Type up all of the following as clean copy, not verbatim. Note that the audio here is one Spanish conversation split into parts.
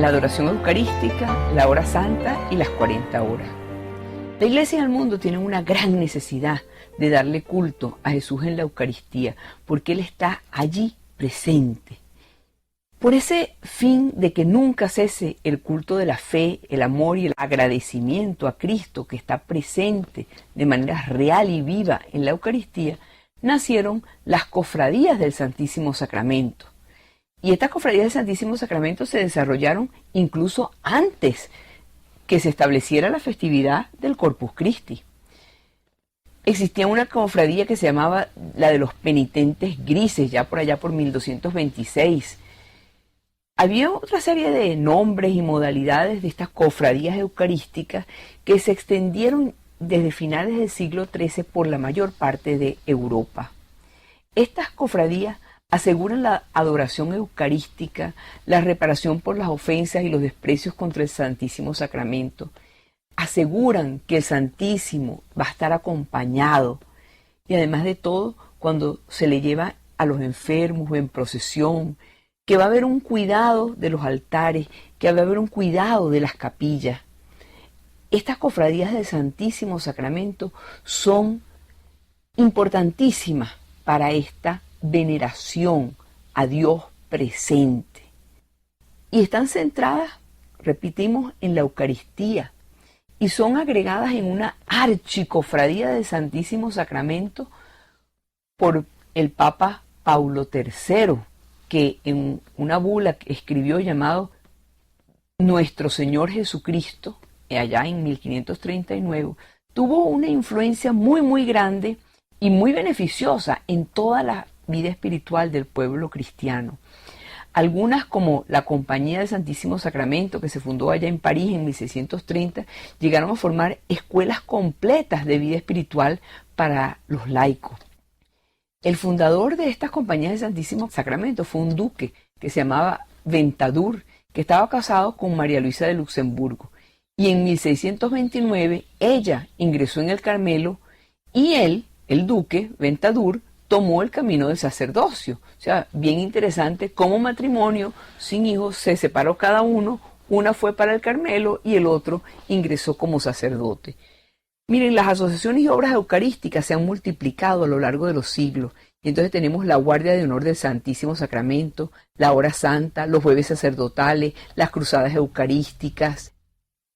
la adoración eucarística, la hora santa y las 40 horas. La Iglesia y el mundo tienen una gran necesidad de darle culto a Jesús en la Eucaristía, porque Él está allí presente. Por ese fin de que nunca cese el culto de la fe, el amor y el agradecimiento a Cristo que está presente de manera real y viva en la Eucaristía, nacieron las cofradías del Santísimo Sacramento. Y estas cofradías del Santísimo Sacramento se desarrollaron incluso antes que se estableciera la festividad del Corpus Christi. Existía una cofradía que se llamaba la de los penitentes grises, ya por allá por 1226. Había otra serie de nombres y modalidades de estas cofradías eucarísticas que se extendieron desde finales del siglo XIII por la mayor parte de Europa. Estas cofradías aseguran la adoración eucarística, la reparación por las ofensas y los desprecios contra el Santísimo Sacramento. Aseguran que el Santísimo va a estar acompañado y además de todo, cuando se le lleva a los enfermos o en procesión, que va a haber un cuidado de los altares, que va a haber un cuidado de las capillas. Estas cofradías del Santísimo Sacramento son importantísimas para esta veneración a Dios presente. Y están centradas, repetimos, en la Eucaristía y son agregadas en una archicofradía del Santísimo Sacramento por el Papa Paulo III, que en una bula que escribió llamado Nuestro Señor Jesucristo, allá en 1539, tuvo una influencia muy grande y muy beneficiosa en toda la vida espiritual del pueblo cristiano. Algunas, como la Compañía del Santísimo Sacramento, que se fundó allá en París en 1630, llegaron a formar escuelas completas de vida espiritual para los laicos. El fundador de estas compañías del Santísimo Sacramento fue un duque que se llamaba Ventadour, que estaba casado con María Luisa de Luxemburgo. Y en 1629 ella ingresó en el Carmelo y él, el duque Ventadour, tomó el camino del sacerdocio. O sea, bien interesante, como matrimonio sin hijos se separó cada uno, una fue para el Carmelo y el otro ingresó como sacerdote. Miren, las asociaciones y obras eucarísticas se han multiplicado a lo largo de los siglos. Y entonces tenemos la Guardia de Honor del Santísimo Sacramento, la Hora Santa, los Jueves Sacerdotales, las Cruzadas Eucarísticas.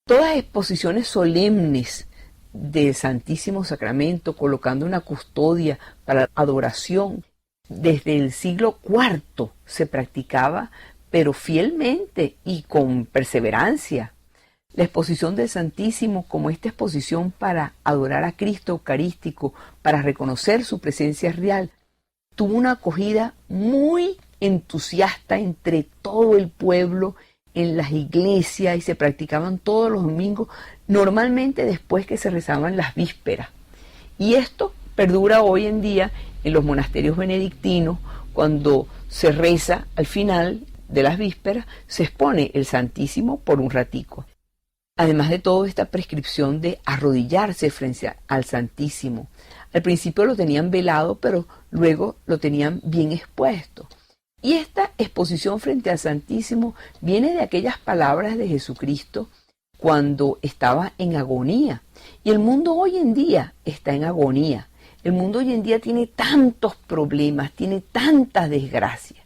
Todas exposiciones solemnes del Santísimo Sacramento, colocando una custodia para la adoración. Desde el siglo IV se practicaba, pero fielmente y con perseverancia. La exposición del Santísimo como esta exposición para adorar a Cristo Eucarístico, para reconocer su presencia real, tuvo una acogida muy entusiasta entre todo el pueblo, en las iglesias, y se practicaban todos los domingos, normalmente después que se rezaban las vísperas. Y esto perdura hoy en día en los monasterios benedictinos, cuando se reza al final de las vísperas, se expone el Santísimo por un ratico. Además de todo, esta prescripción de arrodillarse frente al Santísimo. Al principio lo tenían velado, pero luego lo tenían bien expuesto. Y esta exposición frente al Santísimo viene de aquellas palabras de Jesucristo cuando estaba en agonía. Y el mundo hoy en día está en agonía. El mundo hoy en día tiene tantos problemas, tiene tantas desgracias.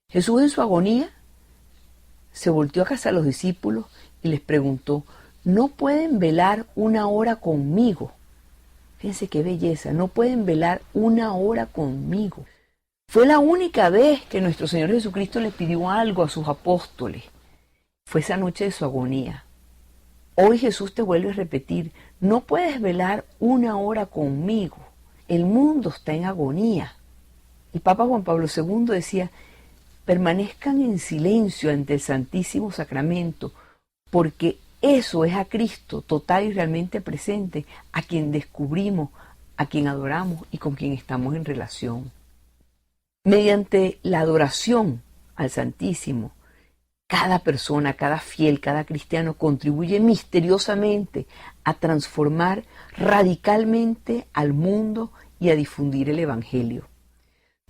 Jesús en su agonía se volteó hacia los discípulos y les preguntó, ¿no pueden velar una hora conmigo? Fíjense qué belleza, no pueden velar una hora conmigo. Fue la única vez que nuestro Señor Jesucristo le pidió algo a sus apóstoles. Fue esa noche de su agonía. Hoy Jesús te vuelve a repetir, no puedes velar una hora conmigo. El mundo está en agonía. Y Papa Juan Pablo II decía, permanezcan en silencio ante el Santísimo Sacramento, porque eso es a Cristo total y realmente presente, a quien descubrimos, a quien adoramos y con quien estamos en relación. Mediante la adoración al Santísimo, cada persona, cada fiel, cada cristiano contribuye misteriosamente a transformar radicalmente al mundo y a difundir el Evangelio.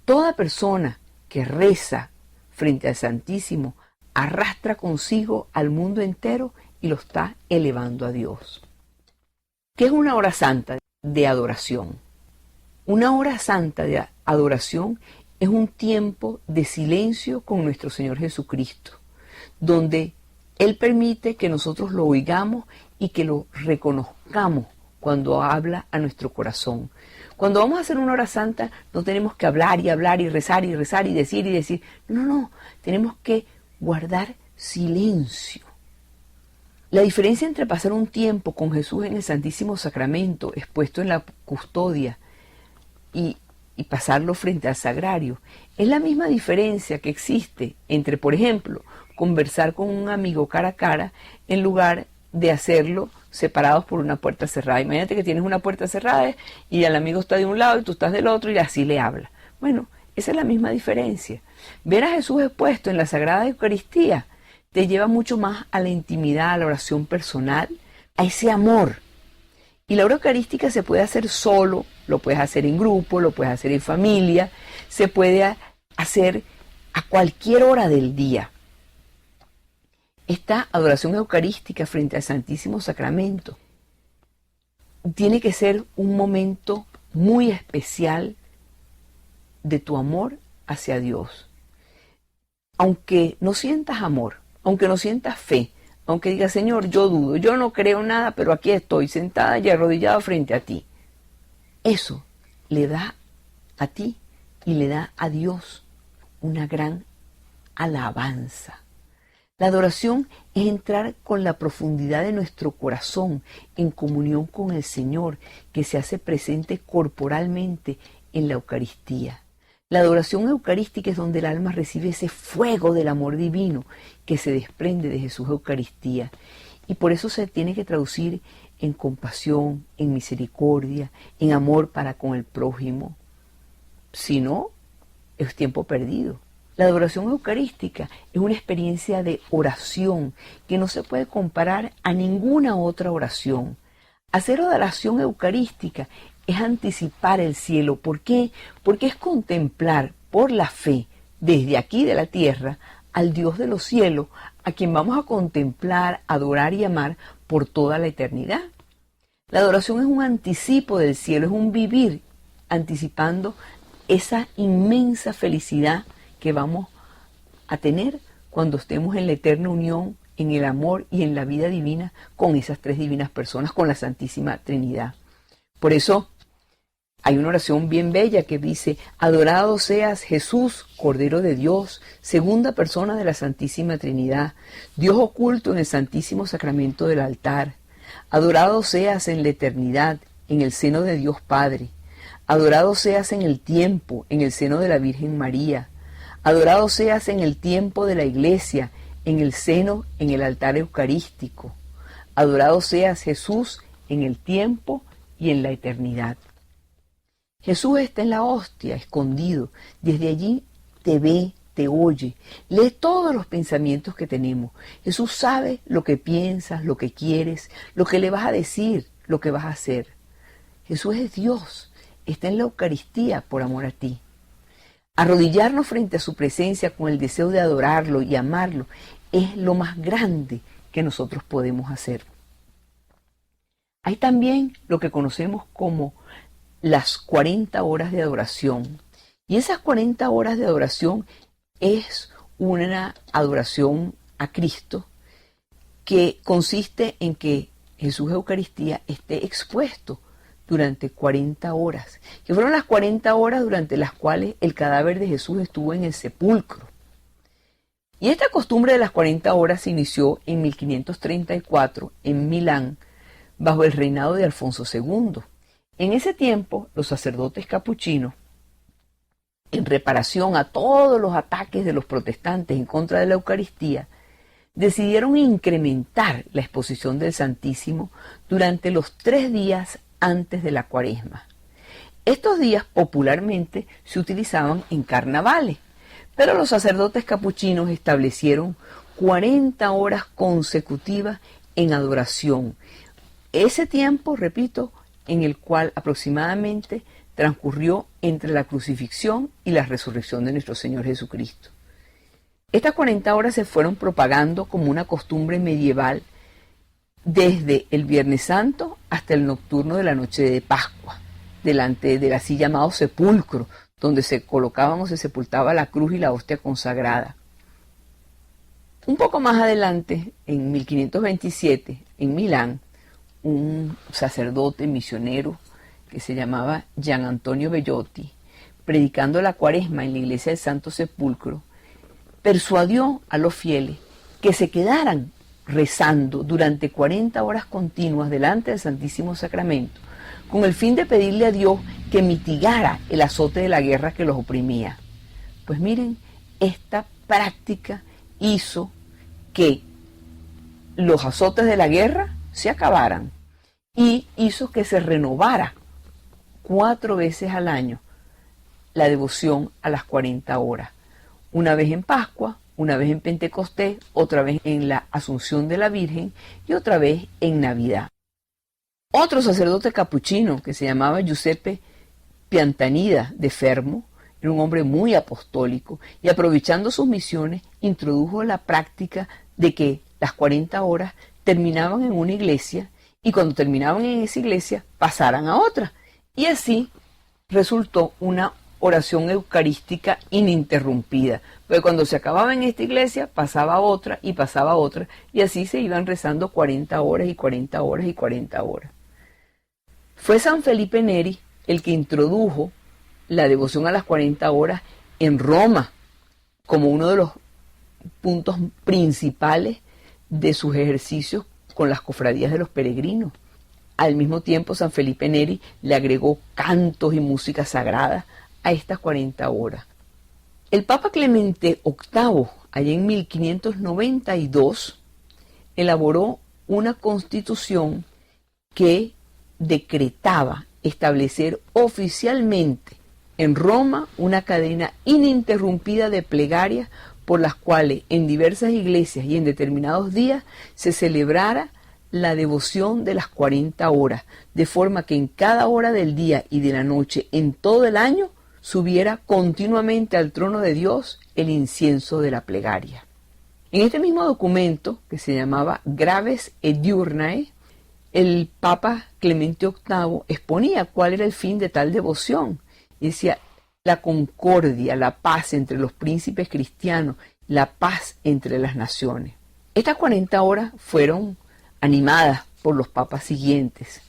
Toda persona que reza frente al Santísimo arrastra consigo al mundo entero y lo está elevando a Dios. ¿Qué es una hora santa de adoración? Una hora santa de adoración es un tiempo de silencio con nuestro Señor Jesucristo, donde Él permite que nosotros lo oigamos y que lo reconozcamos cuando habla a nuestro corazón. Cuando vamos a hacer una hora santa no tenemos que hablar y rezar y rezar y decir. No, tenemos que guardar silencio. La diferencia entre pasar un tiempo con Jesús en el Santísimo Sacramento, expuesto en la custodia, y pasarlo frente al sagrario, es la misma diferencia que existe entre, por ejemplo, conversar con un amigo cara a cara en lugar de hacerlo separados por una puerta cerrada. Imagínate que tienes una puerta cerrada y el amigo está de un lado y tú estás del otro y así le hablas. Bueno, esa es la misma diferencia. Ver a Jesús expuesto en la Sagrada Eucaristía te lleva mucho más a la intimidad, a la oración personal, a ese amor. Y la hora eucarística se puede hacer solo, lo puedes hacer en grupo, lo puedes hacer en familia, se puede hacer a cualquier hora del día. Esta adoración eucarística frente al Santísimo Sacramento tiene que ser un momento muy especial de tu amor hacia Dios. Aunque no sientas amor, aunque no sientas fe, aunque digas, Señor, yo dudo, yo no creo nada, pero aquí estoy sentada y arrodillada frente a ti. Eso le da a ti y le da a Dios una gran alabanza. La adoración es entrar con la profundidad de nuestro corazón en comunión con el Señor, que se hace presente corporalmente en la Eucaristía. La adoración eucarística es donde el alma recibe ese fuego del amor divino que se desprende de Jesús Eucaristía. Y por eso se tiene que traducir en compasión, en misericordia, en amor para con el prójimo. Si no, es tiempo perdido. La adoración eucarística es una experiencia de oración que no se puede comparar a ninguna otra oración. Hacer adoración eucarística es anticipar el cielo. ¿Por qué? Porque es contemplar por la fe desde aquí de la tierra al Dios de los cielos, a quien vamos a contemplar, adorar y amar por toda la eternidad. La adoración es un anticipo del cielo, es un vivir anticipando esa inmensa felicidad que vamos a tener cuando estemos en la eterna unión, en el amor y en la vida divina con esas tres divinas personas, con la Santísima Trinidad. Por eso hay una oración bien bella que dice: adorado seas Jesús, Cordero de Dios, segunda persona de la Santísima Trinidad, Dios oculto en el Santísimo Sacramento del altar. Adorado seas en la eternidad, en el seno de Dios Padre. Adorado seas en el tiempo, en el seno de la Virgen María. Adorado seas en el tiempo de la Iglesia, en el seno, en el altar eucarístico. Adorado seas Jesús en el tiempo y en la eternidad. Jesús está en la hostia, escondido. Desde allí te ve, te oye, lee todos los pensamientos que tenemos. Jesús sabe lo que piensas, lo que quieres, lo que le vas a decir, lo que vas a hacer. Jesús es Dios, está en la Eucaristía por amor a ti. Arrodillarnos frente a su presencia con el deseo de adorarlo y amarlo es lo más grande que nosotros podemos hacer. Hay también lo que conocemos como las 40 horas de adoración. Y esas 40 horas de adoración es una adoración a Cristo que consiste en que Jesús Eucaristía esté expuesto durante 40 horas, que fueron las 40 horas durante las cuales el cadáver de Jesús estuvo en el sepulcro. Y esta costumbre de las 40 horas se inició en 1534 en Milán, bajo el reinado de Alfonso II. En ese tiempo, los sacerdotes capuchinos, en reparación a todos los ataques de los protestantes en contra de la Eucaristía, decidieron incrementar la exposición del Santísimo durante los 3 días antes de la Cuaresma. Estos días popularmente se utilizaban en carnavales, pero los sacerdotes capuchinos establecieron 40 horas consecutivas en adoración. Ese tiempo, repito, en el cual aproximadamente transcurrió entre la crucifixión y la resurrección de nuestro Señor Jesucristo. Estas 40 horas se fueron propagando como una costumbre medieval desde el Viernes Santo hasta el nocturno de la noche de Pascua, delante del así llamado sepulcro, donde se colocaban o se sepultaba la cruz y la hostia consagrada. Un poco más adelante, en 1527, en Milán, un sacerdote misionero que se llamaba Gian Antonio Bellotti, predicando la Cuaresma en la iglesia del Santo Sepulcro, persuadió a los fieles que se quedaran rezando durante 40 horas continuas delante del Santísimo Sacramento, con el fin de pedirle a Dios que mitigara el azote de la guerra que los oprimía. Pues miren, esta práctica hizo que los azotes de la guerra se acabaran y hizo que se renovara 4 veces al año la devoción a las 40 horas. Una vez en Pascua, una vez en Pentecostés, otra vez en la Asunción de la Virgen y otra vez en Navidad. Otro sacerdote capuchino que se llamaba Giuseppe Piantanida de Fermo, era un hombre muy apostólico y aprovechando sus misiones introdujo la práctica de que las 40 horas terminaban en una iglesia y cuando terminaban en esa iglesia pasaran a otra. Y así resultó una oración eucarística ininterrumpida, porque cuando se acababa en esta iglesia pasaba a otra y pasaba a otra y así se iban rezando 40 horas y 40 horas y 40 horas. Fue San Felipe Neri el que introdujo la devoción a las 40 horas en Roma como uno de los puntos principales de sus ejercicios con las cofradías de los peregrinos. Al mismo tiempo, San Felipe Neri le agregó cantos y música sagrada a estas 40 horas. El Papa Clemente VIII, allá en 1592, elaboró una constitución que decretaba establecer oficialmente en Roma una cadena ininterrumpida de plegarias por las cuales en diversas iglesias y en determinados días se celebrara la devoción de las 40 horas, de forma que en cada hora del día y de la noche en todo el año subiera continuamente al trono de Dios el incienso de la plegaria. En este mismo documento, que se llamaba Graves et Diurnae, el Papa Clemente VIII exponía cuál era el fin de tal devoción. Y decía, la concordia, la paz entre los príncipes cristianos, la paz entre las naciones. Estas 40 horas fueron animadas por los papas siguientes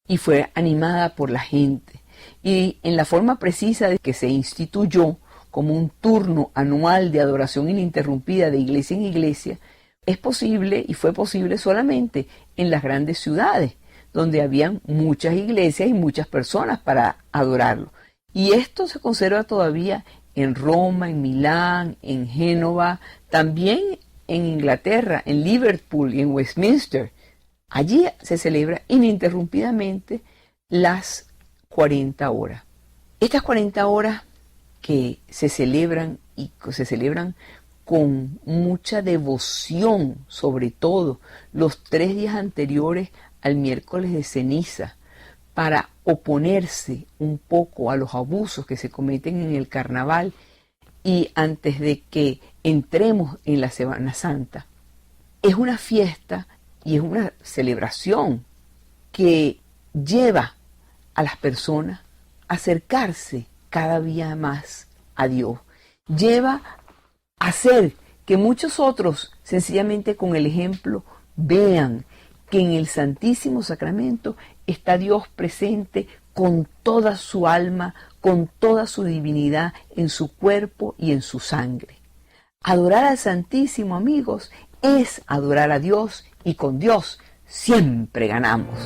y fue animada por la gente. Y en la forma precisa de que se instituyó como un turno anual de adoración ininterrumpida de iglesia en iglesia, es posible y fue posible solamente en las grandes ciudades, donde habían muchas iglesias y muchas personas para adorarlo. Y esto se conserva todavía en Roma, en Milán, en Génova, también en Inglaterra, en Liverpool y en Westminster. Allí se celebra ininterrumpidamente las 40 horas. Estas 40 horas que se celebran y se celebran con mucha devoción, sobre todo los 3 días anteriores al miércoles de ceniza, para oponerse un poco a los abusos que se cometen en el carnaval y antes de que entremos en la Semana Santa. Es una fiesta y es una celebración que lleva a las personas a acercarse cada día más a Dios. Lleva a hacer que muchos otros, sencillamente con el ejemplo, vean que en el Santísimo Sacramento está Dios presente con toda su alma, con toda su divinidad en su cuerpo y en su sangre. Adorar al Santísimo, amigos, es adorar a Dios y con Dios siempre ganamos.